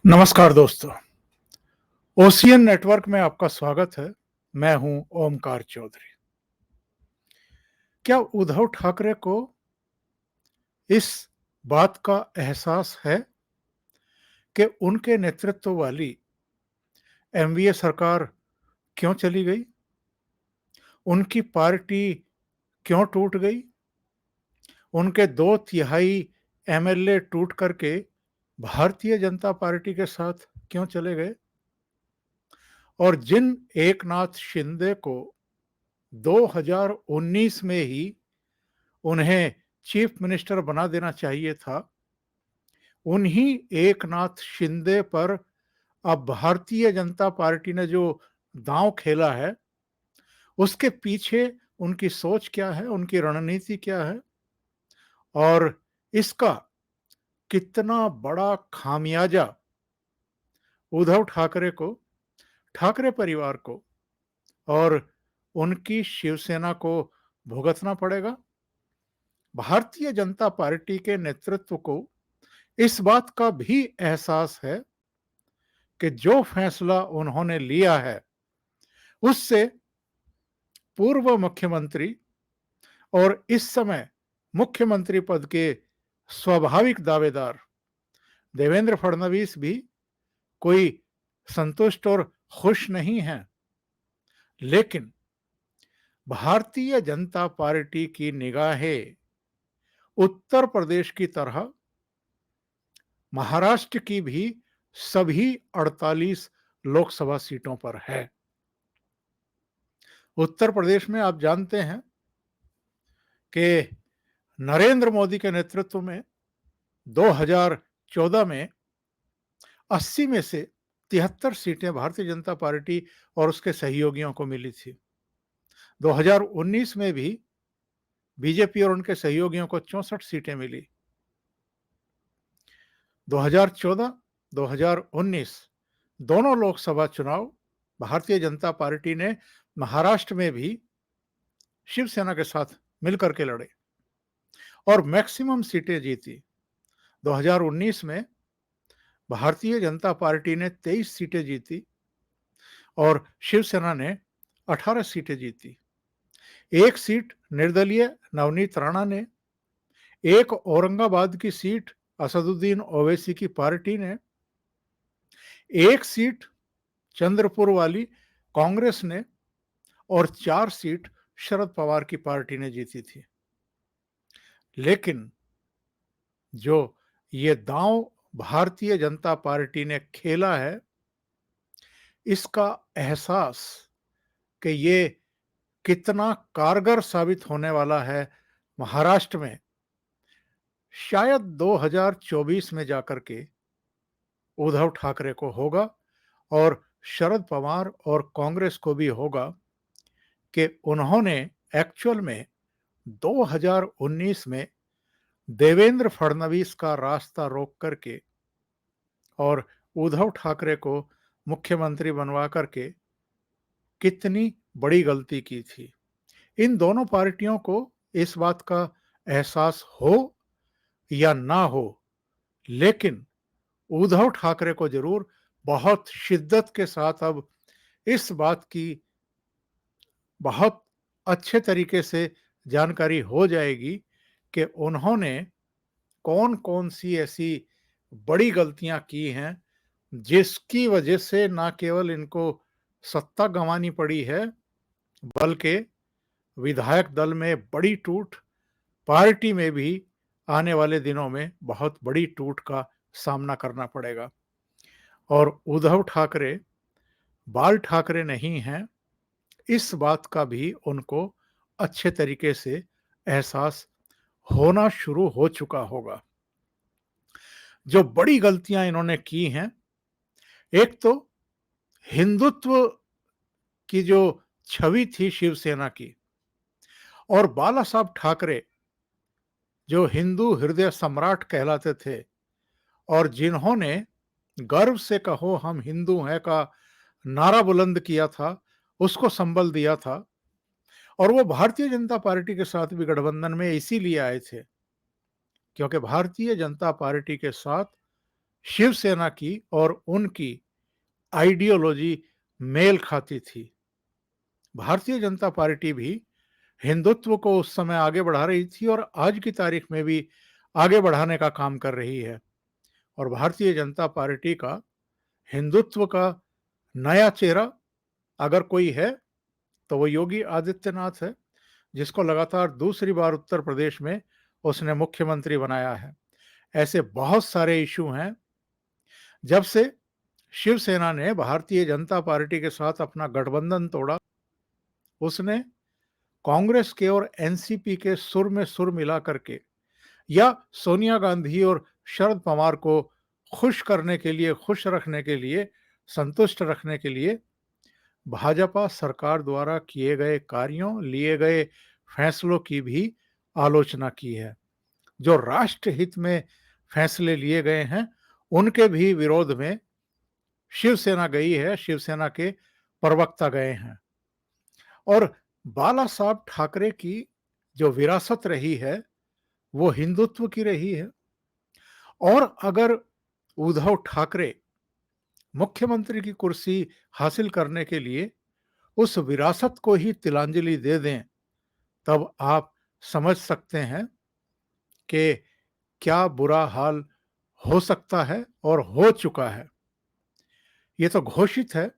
नमस्कार दोस्तों, ocean network में आपका स्वागत है। मैं हूं ओमकार चौधरी। क्या उद्धव ठाकरे को इस बात का एहसास है कि उनके नेतृत्व वाली एनडीए सरकार क्यों चली गई? उनकी पार्टी क्यों टूट गई? उनके 2/3 एमएलए टूट करके भारतीय जनता पार्टी के साथ क्यों चले गए? और जिन एकनाथ शिंदे को 2019 में ही उन्हें चीफ मिनिस्टर बना देना चाहिए था, उन्हीं एकनाथ शिंदे पर अब भारतीय जनता पार्टी ने जो दांव खेला है, उसके पीछे उनकी सोच क्या है, उनकी रणनीति क्या है और इसका कितना बड़ा खामियाजा उद्धव ठाकरे को, ठाकरे परिवार को और उनकी शिवसेना को भुगतना पड़ेगा। भारतीय जनता पार्टी के नेतृत्व को इस बात का भी एहसास है कि जो फैसला उन्होंने लिया है उससे पूर्व मुख्यमंत्री और इस समय मुख्यमंत्री पद के स्वाभाविक दावेदार देवेंद्र फडणवीस भी कोई संतुष्ट और खुश नहीं हैं। लेकिन भारतीय जनता पार्टी की निगाहें उत्तर प्रदेश की तरह महाराष्ट्र की भी सभी 48 लोकसभा सीटों पर है। उत्तर प्रदेश में आप जानते हैं कि नरेंद्र मोदी के नेतृत्व में 2014 में 80 में से 73 सीटें भारतीय जनता पार्टी और उसके सहयोगियों को मिली थी। 2019 में भी बीजेपी और उनके सहयोगियों को 64 सीटें मिली। 2014, 2019 दोनों लोकसभा चुनाव भारतीय जनता पार्टी ने महाराष्ट्र में भी शिवसेना के साथ मिलकर के लड़े और मैक्सिमम सीटें जीती। 2019 में भारतीय जनता पार्टी ने 23 सीटें जीती और शिवसेना ने 18 सीटें जीती। एक सीट निर्दलीय नवनीत राणा ने, एक औरंगाबाद की सीट असदुद्दीन ओवैसी की पार्टी ने, एक सीट चंद्रपुर वाली कांग्रेस ने और 4 सीट शरद पवार की पार्टी ने जीती थी। लेकिन जो ये दांव भारतीय जनता पार्टी ने खेला है, इसका एहसास कि ये कितना कारगर साबित होने वाला है महाराष्ट्र में, शायद 2024 में जाकर के उद्धव ठाकरे को होगा और शरद पवार और कांग्रेस को भी होगा कि उन्होंने एक्चुअल में 2019 में देवेंद्र फडणवीस का रास्ता रोक करके और उद्धव ठाकरे को मुख्यमंत्री बनवा करके कितनी बड़ी गलती की थी। इन दोनों पार्टियों को इस बात का एहसास हो या ना हो, लेकिन उद्धव ठाकरे को जरूर बहुत शिद्दत के साथ अब इस बात की बहुत अच्छे तरीके से जानकारी हो जाएगी कि उन्होंने कौन-कौन सी ऐसी बड़ी गलतियां की हैं, जिसकी वजह से ना केवल इनको सत्ता गंवानी पड़ी है, बल्कि विधायक दल में बड़ी टूट, पार्टी में भी आने वाले दिनों में बहुत बड़ी टूट का सामना करना पड़ेगा। और उद्धव ठाकरे बाल ठाकरे नहीं हैं, इस बात का भी उनको अच्छे तरीके से एहसास होना शुरू हो चुका होगा। जो बड़ी गलतियां इन्होंने की हैं, एक तो हिंदुत्व की जो छवि थी शिवसेना की, और बाला साहब ठाकरे जो हिंदू हृदय सम्राट कहलाते थे और जिन्होंने गर्व से कहो हम हिंदू हैं का नारा बुलंद किया था, उसको संबल दिया था। और वो भारतीय जनता पार्टी के साथ भी गठबंधन में इसीलिए आए थे क्योंकि भारतीय जनता पार्टी के साथ शिवसेना की और उनकी आइडियोलॉजी मेल खाती थी। भारतीय जनता पार्टी भी हिंदुत्व को उस समय आगे बढ़ा रही थी और आज की तारीख में भी आगे बढ़ाने का काम कर रही है। और भारतीय जनता पार्टी का हिंदुत्व का नया चेहरा अगर कोई है तो वो योगी आदित्यनाथ है, जिसको लगातार दूसरी बार उत्तर प्रदेश में उसने मुख्यमंत्री बनाया है। ऐसे बहुत सारे इशू हैं। जब से शिवसेना ने भारतीय जनता पार्टी के साथ अपना गठबंधन तोड़ा, उसने कांग्रेस के और एनसीपी के सुर में सुर मिला करके या सोनिया गांधी और शरद पवार को खुश करने के लिए, खुश रखने के लिए, संतुष्ट रखने के लिए भाजपा सरकार द्वारा किए गए कार्यों, लिए गए फैसलों की भी आलोचना की है। जो राष्ट्र हित में फैसले लिए गए हैं, उनके भी विरोध में शिवसेना गई है, शिवसेना के प्रवक्ता गए हैं। और बाला साहब ठाकरे की जो विरासत रही है, वो हिंदुत्व की रही है। और अगर उद्धव ठाकरे मुख्यमंत्री की कुर्सी हासिल करने के लिए उस विरासत को ही तिलांजलि दे दें, तब आप समझ सकते हैं कि क्या बुरा हाल हो सकता है और हो चुका है। ये तो घोषित है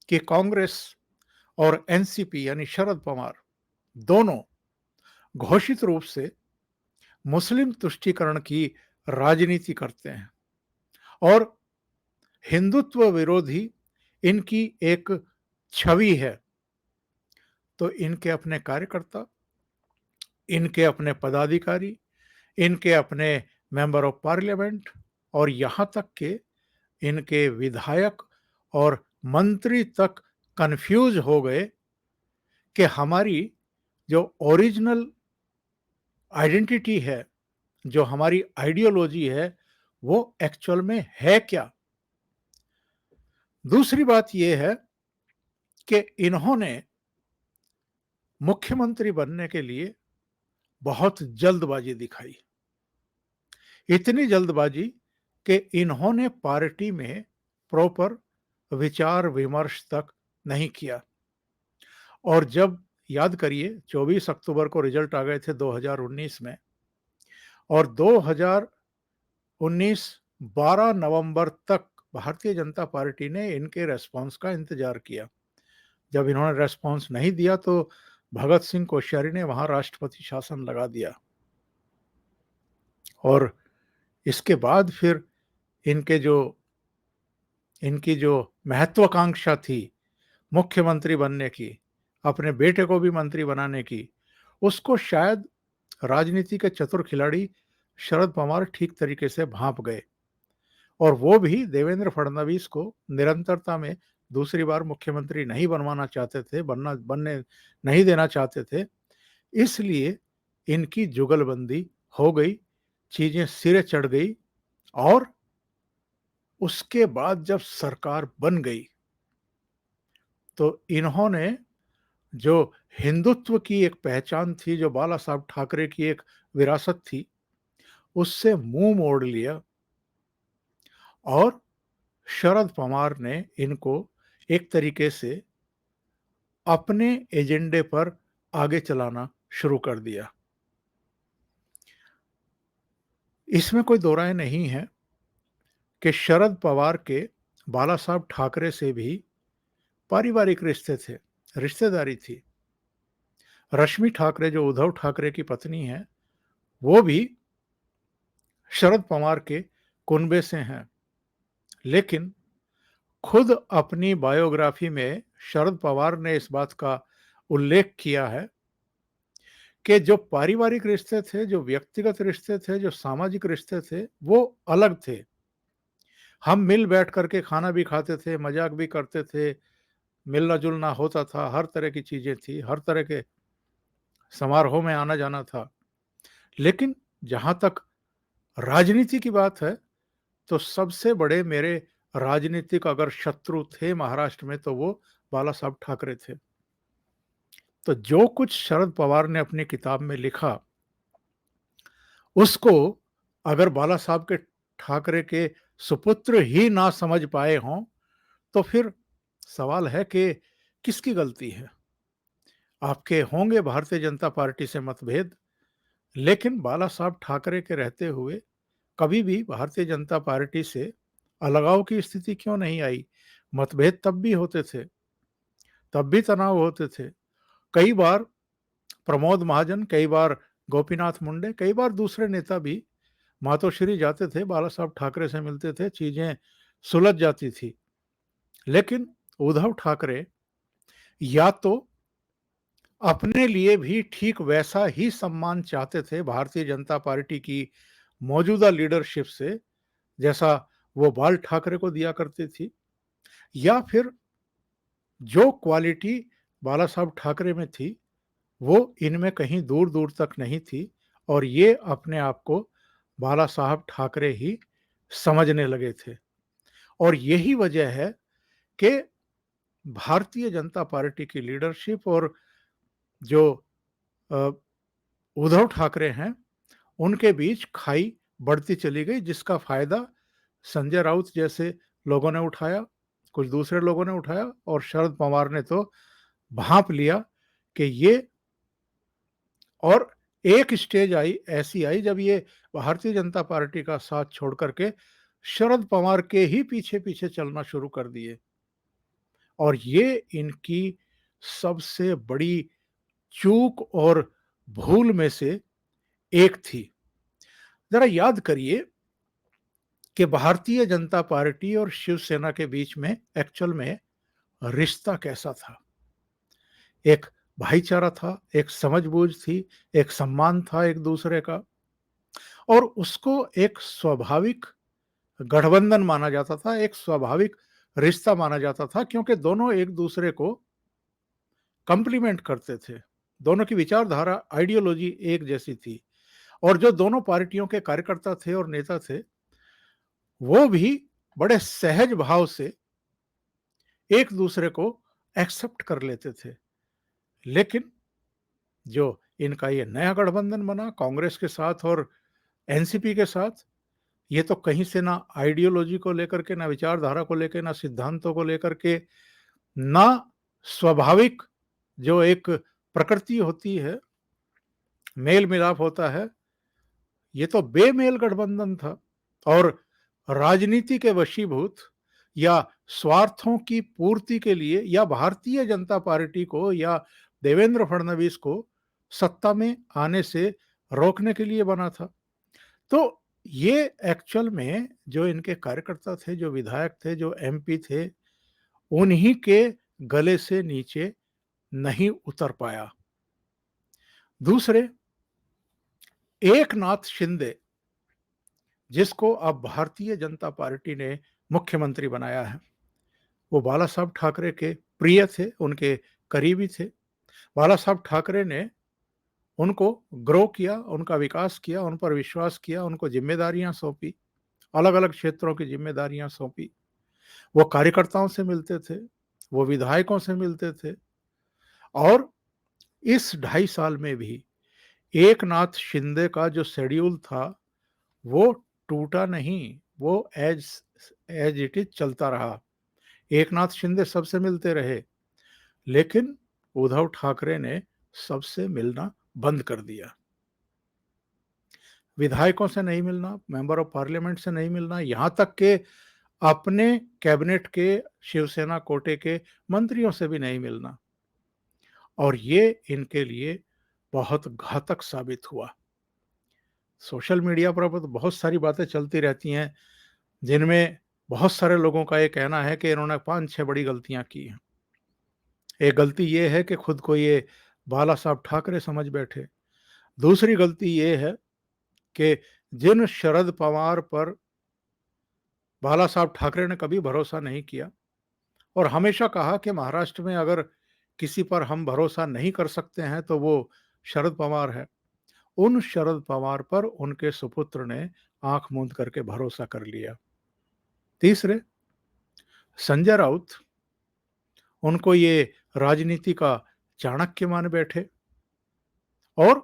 कि कांग्रेस और एनसीपी यानी शरद पवार दोनों घोषित रूप से मुस्लिम तुष्टीकरण की राजनीति करते हैं और हिंदुत्व विरोधी इनकी एक छवि है। तो इनके अपने कार्यकर्ता, इनके अपने पदाधिकारी, इनके अपने मेंबर ऑफ पार्लियामेंट और यहाँ तक के इनके विधायक और मंत्री तक कंफ्यूज हो गए कि हमारी जो ओरिजिनल आइडेंटिटी है, जो हमारी आइडियोलॉजी है, वो एक्चुअल में है क्या। दूसरी बात यह है कि इन्होंने मुख्यमंत्री बनने के लिए बहुत जल्दबाजी दिखाई। इतनी जल्दबाजी कि इन्होंने पार्टी में प्रॉपर विचार विमर्श तक नहीं किया। और जब याद करिए 24 अक्टूबर को रिजल्ट आ गए थे 2019 में, और 2019 12 नवंबर तक भारतीय जनता पार्टी ने इनके रेस्पॉन्स का इंतजार किया। जब इन्होंने रेस्पॉन्स नहीं दिया तो भगत सिंह कोश्यारी ने वहां राष्ट्रपति शासन लगा दिया। और इसके बाद फिर इनके जो इनकी जो महत्वाकांक्षा थी मुख्यमंत्री बनने की, अपने बेटे को भी मंत्री बनाने की, उसको शायद राजनीति के चतुर खिलाड़ी शरद पवार ठीक तरीके से भांप गए और वो भी देवेंद्र फडणवीस को निरंतरता में दूसरी बार मुख्यमंत्री नहीं बनवाना चाहते थे, बनने नहीं देना चाहते थे। इसलिए इनकी जुगलबंदी हो गई, चीजें सिरे चढ़ गई। और उसके बाद जब सरकार बन गई तो इन्होंने जो हिंदुत्व की एक पहचान थी, जो बाला साहब ठाकरे की एक विरासत थी, उससे मुंह मोड़ लिया और शरद पवार ने इनको एक तरीके से अपने एजेंडे पर आगे चलाना शुरू कर दिया। इसमें कोई दो राय नहीं है कि शरद पवार के बाला साहब ठाकरे से भी पारिवारिक रिश्ते थे, रिश्तेदारी थी। रश्मि ठाकरे जो उद्धव ठाकरे की पत्नी है, वो भी शरद पवार के कुनबे से हैं। लेकिन खुद अपनी बायोग्राफी में शरद पवार ने इस बात का उल्लेख किया है कि जो पारिवारिक रिश्ते थे, जो व्यक्तिगत रिश्ते थे, जो सामाजिक रिश्ते थे, वो अलग थे। हम मिल बैठ करके खाना भी खाते थे, मजाक भी करते थे, मिलना जुलना होता था, हर तरह की चीजें थी, हर तरह के समारोह में आना जाना था। लेकिन जहां तक राजनीति की बात है, तो सबसे बड़े मेरे राजनीतिक अगर शत्रु थे महाराष्ट्र में, तो वो बाला साहब ठाकरे थे। तो जो कुछ शरद पवार ने अपनी किताब में लिखा, उसको अगर बाला साहब के ठाकरे के सुपुत्र ही ना समझ पाए हों, तो फिर सवाल है कि किसकी गलती है? आपके होंगे भारतीय जनता पार्टी से मतभेद, लेकिन बाला साहब ठाकरे के रहते हुए कभी भी भारतीय जनता पार्टी से अलगाव की स्थिति क्यों नहीं आई? मतभेद तब भी होते थे, तब भी तनाव होते थे। कई बार प्रमोद महाजन, कई बार गोपीनाथ मुंडे, कई बार दूसरे नेता भी मातोश्री जाते थे, बाला साहब ठाकरे से मिलते थे, चीजें सुलझ जाती थी। लेकिन उद्धव ठाकरे या तो अपने लिए भी ठीक वैसा ही सम्मान चाहते थे भारतीय जनता पार्टी की मौजूदा लीडरशिप से, जैसा वो बाल ठाकरे को दिया करती थी, या फिर जो क्वालिटी बाला साहब ठाकरे में थी, वो इनमें कहीं दूर-दूर तक नहीं थी और ये अपने आप को बाला साहब ठाकरे ही समझने लगे थे। और यही वजह है कि भारतीय जनता पार्टी की लीडरशिप और जो अ, उद्धव ठाकरे हैं, उनके बीच खाई बढ़ती चली गई, जिसका फ़ायदा संजय राउत जैसे लोगों ने उठाया, कुछ दूसरे लोगों ने उठाया और शरद पवार ने तो भाँप लिया कि ये, और एक स्टेज ऐसी आई जब ये भारतीय जनता पार्टी का साथ छोड़ कर के शरद पवार के ही पीछे-पीछे चलना शुरू कर दिए और ये इनकी सबसे बड़ी चूक और भूल में से एक थी। ज़रा याद करिए कि भारतीय जनता पार्टी और शिवसेना के बीच में एक्चुअल में रिश्ता कैसा था? एक भाईचारा था, एक समझ-बूझ थी, एक सम्मान था एक-दूसरे का और उसको एक स्वाभाविक गठबंधन माना जाता था, एक स्वाभाविक रिश्ता माना जाता था क्योंकि दोनों एक-दूसरे को कॉम्प्लीमेंट करते थे। दोनों की विचारधारा, आइडियोलॉजी एक जैसी थी और जो दोनों पार्टियों के कार्यकर्ता थे और नेता थे, वो भी बड़े सहज भाव से एक-दूसरे को एक्सेप्ट कर लेते थे। लेकिन जो इनका ये नया गठबंधन बना कांग्रेस के साथ और एनसीपी के साथ, ये तो कहीं से ना आइडियोलॉजी को लेकर के, ना विचारधारा को लेके, ना सिद्धांतों को लेकर के, ना स्वाभाविक जो एक प्रकृति होती है, मेल-मिलाप होता है, ये तो बेमेल गठबंधन था और राजनीति के वशीभूत या स्वार्थों की पूर्ति के लिए या भारतीय जनता पार्टी को या देवेंद्र फडणवीस को सत्ता में आने से रोकने के लिए बना था। तो ये एक्चुअल में जो इनके कार्यकर्ता थे, जो विधायक थे, जो एमपी थे, उन्हीं के गले से नीचे नहीं उतर पाया। दूसरे, एकनाथ शिंदे, जिसको अब भारतीय जनता पार्टी ने मुख्यमंत्री बनाया है, वो बाला साहब ठाकरे के प्रिय थे, उनके करीबी थे। बाला साहब ठाकरे ने उनको ग्रो किया, उनका विकास किया, उन पर विश्वास किया, उनको ज़िम्मेदारियाँ सौंपी, अलग-अलग क्षेत्रों की ज़िम्मेदारियाँ सौंपी। वो कार्यकर्ताओं से मिलते थे, वो विधायकों से मिलते थे और इस 2.5 साल में भी एकनाथ शिंदे का जो शेड्यूल था, वो टूटा नहीं, वो एज़ इट इज़ चलता रहा। एकनाथ शिंदे सबसे मिलते रहे, लेकिन उद्धव ठाकरे ने सबसे मिलना बंद कर दिया। विधायकों से नहीं मिलना, मेंबर ऑफ पार्लियामेंट से नहीं मिलना, यहाँ तक कि अपने कैबिनेट के शिवसेना कोटे के मंत्रियों से भी नहीं मिलना और ये इनके लिए बहुत घातक साबित हुआ। सोशल मीडिया पर अब तो बहुत सारी बातें चलती रहती हैं, जिनमें बहुत सारे लोगों का ये कहना है कि इन्होंने 5-6 बड़ी गलतियाँ की हैं। एक गलती ये है कि खुद को ये बाला साहब ठाकरे समझ बैठे। दूसरी गलती ये है कि जिन शरद पवार पर बाला साहब ठाकरे ने कभी भरोसा नहीं किया और हमेशा कहा कि महाराष्ट्र में अगर किसी पर हम भरोसा नहीं कर सकते हैं तो वो शरद पवार है। उन शरद पवार पर उनके सुपुत्र ने आँख मूंद करके भरोसा कर लिया। तीसरे, संजय राउत, उनको ये राजनीति का चाणक्य मान बैठे और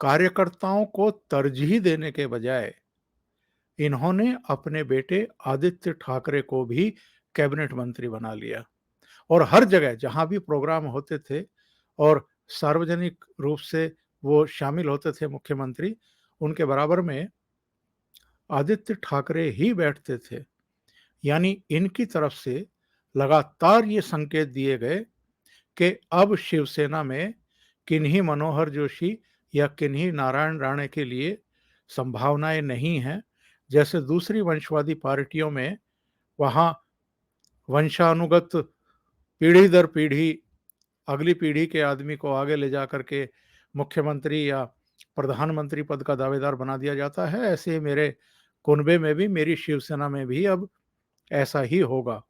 कार्यकर्ताओं को तरजीह देने के बजाय इन्होंने अपने बेटे आदित्य ठाकरे को भी कैबिनेट मंत्री बना लिया और हर जगह जहां भी प्रोग्राम होते थे और सार्वजनिक रूप से वो शामिल होते थे मुख्यमंत्री, उनके बराबर में आदित्य ठाकरे ही बैठते थे। यानी इनकी तरफ से लगातार ये संकेत दिए गए कि अब शिवसेना में किन्हीं मनोहर जोशी या किन्हीं नारायण राणे के लिए संभावनाएं नहीं हैं। जैसे दूसरी वंशवादी पार्टियों में वहां वंशानुगत पीढ़ी दर पीढ़ी अगली पीढ़ी के आदमी को आगे ले जा करके मुख्यमंत्री या प्रधानमंत्री पद का दावेदार बना दिया जाता है, ऐसे ही मेरे कुनबे में भी, मेरी शिवसेना में भी अब ऐसा ही होगा।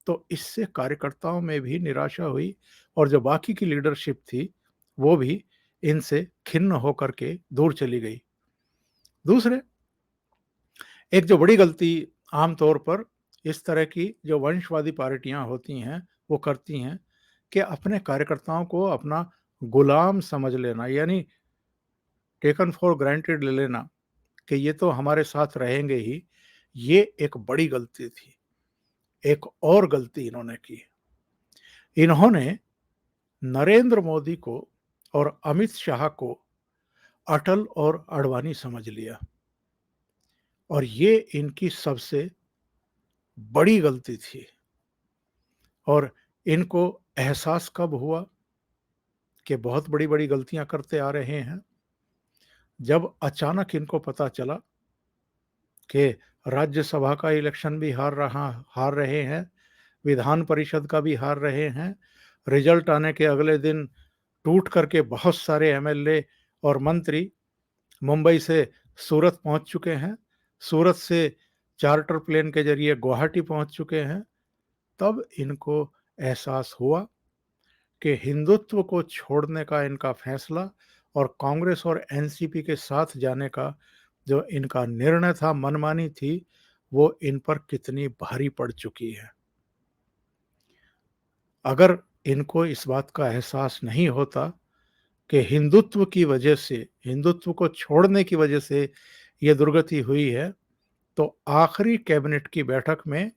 तो इससे कार्यकर्ताओं में भी निराशा हुई और जो बाकी की लीडरशिप थी वो भी इनसे खिन्न होकर के दूर चली गई। दूसरे, एक जो बड़ी गलती आमतौर पर इस तरह की जो वंशवादी पार्टियां होती हैं वो करती हैं कि अपने कार्यकर्ताओं को अपना गुलाम समझ लेना, यानी टेकन फॉर ग्रांटेड ले लेना कि ये तो हमारे साथ रहेंगे ही। ये एक बड़ी गलती थी। एक और गलती इन्होंने की, इन्होंने नरेंद्र मोदी को और अमित शाह को अटल और अडवाणी समझ लिया और ये इनकी सबसे बड़ी गलती थी। और इनको एहसास कब हुआ कि बहुत बड़ी बड़ी गलतियां करते आ रहे हैं? जब अचानक इनको पता चला कि राज्यसभा का इलेक्शन भी हार रहे हैं, विधान परिषद का भी हार रहे हैं। रिजल्ट आने के अगले दिन टूट करके बहुत सारे एमएलए और मंत्री मुंबई से सूरत पहुंच चुके हैं, सूरत से चार्टर प्लेन के जरिए गुवाहाटी पहुंच चुके हैं। तब इनको एहसास हुआ कि हिंदुत्व को छोड़ने का इनका फैसला और कांग्रेस और एनसीपी के साथ जाने का जो इनका निर्णय था, मनमानी थी, वो इन पर कितनी भारी पड़ चुकी है। अगर इनको इस बात का एहसास नहीं होता कि हिंदुत्व की वजह से, हिंदुत्व को छोड़ने की वजह से ये दुर्गति हुई है, तो आखिरी कैबिनेट की बैठक में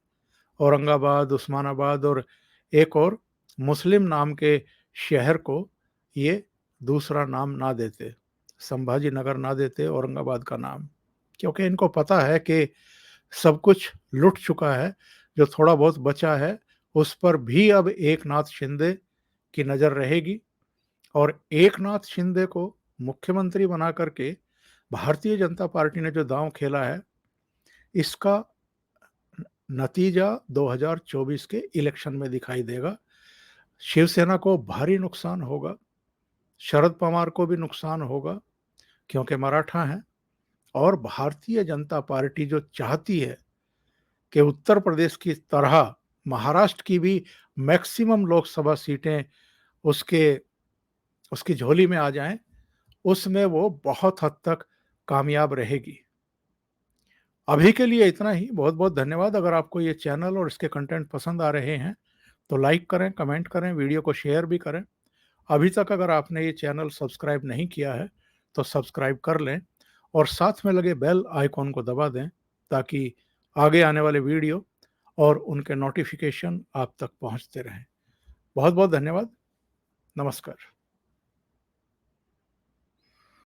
औरंगाबाद, उस्मानाबाद और एक और मुस्लिम नाम के शहर को ये दूसरा नाम ना देते, संभाजी नगर ना देते औरंगाबाद का नाम, क्योंकि इनको पता है कि सब कुछ लुट चुका है। जो थोड़ा बहुत बचा है उस पर भी अब एकनाथ शिंदे की नज़र रहेगी और एकनाथ शिंदे को मुख्यमंत्री बना करके भारतीय जनता पार्टी ने जो दांव खेला है, इसका नतीजा 2024 के इलेक्शन में दिखाई देगा। शिवसेना को भारी नुकसान होगा, शरद पवार को भी नुकसान होगा क्योंकि मराठा हैं, और भारतीय जनता पार्टी जो चाहती है कि उत्तर प्रदेश की तरह महाराष्ट्र की भी मैक्सिमम लोकसभा सीटें उसके उसकी झोली में आ जाएं, उसमें वो बहुत हद तक कामयाब रहेगी। अभी के लिए इतना ही। बहुत बहुत धन्यवाद। अगर आपको ये चैनल और इसके कंटेंट पसंद आ रहे हैं तो लाइक करें, कमेंट करें, वीडियो को शेयर भी करें। अभी तक अगर आपने ये चैनल सब्सक्राइब नहीं किया है तो सब्सक्राइब कर लें और साथ में लगे बेल आइकॉन को दबा दें ताकि आगे आने वाले वीडियो और उनके नोटिफिकेशन आप तक पहुंचते रहें। बहुत बहुत धन्यवाद। नमस्कार।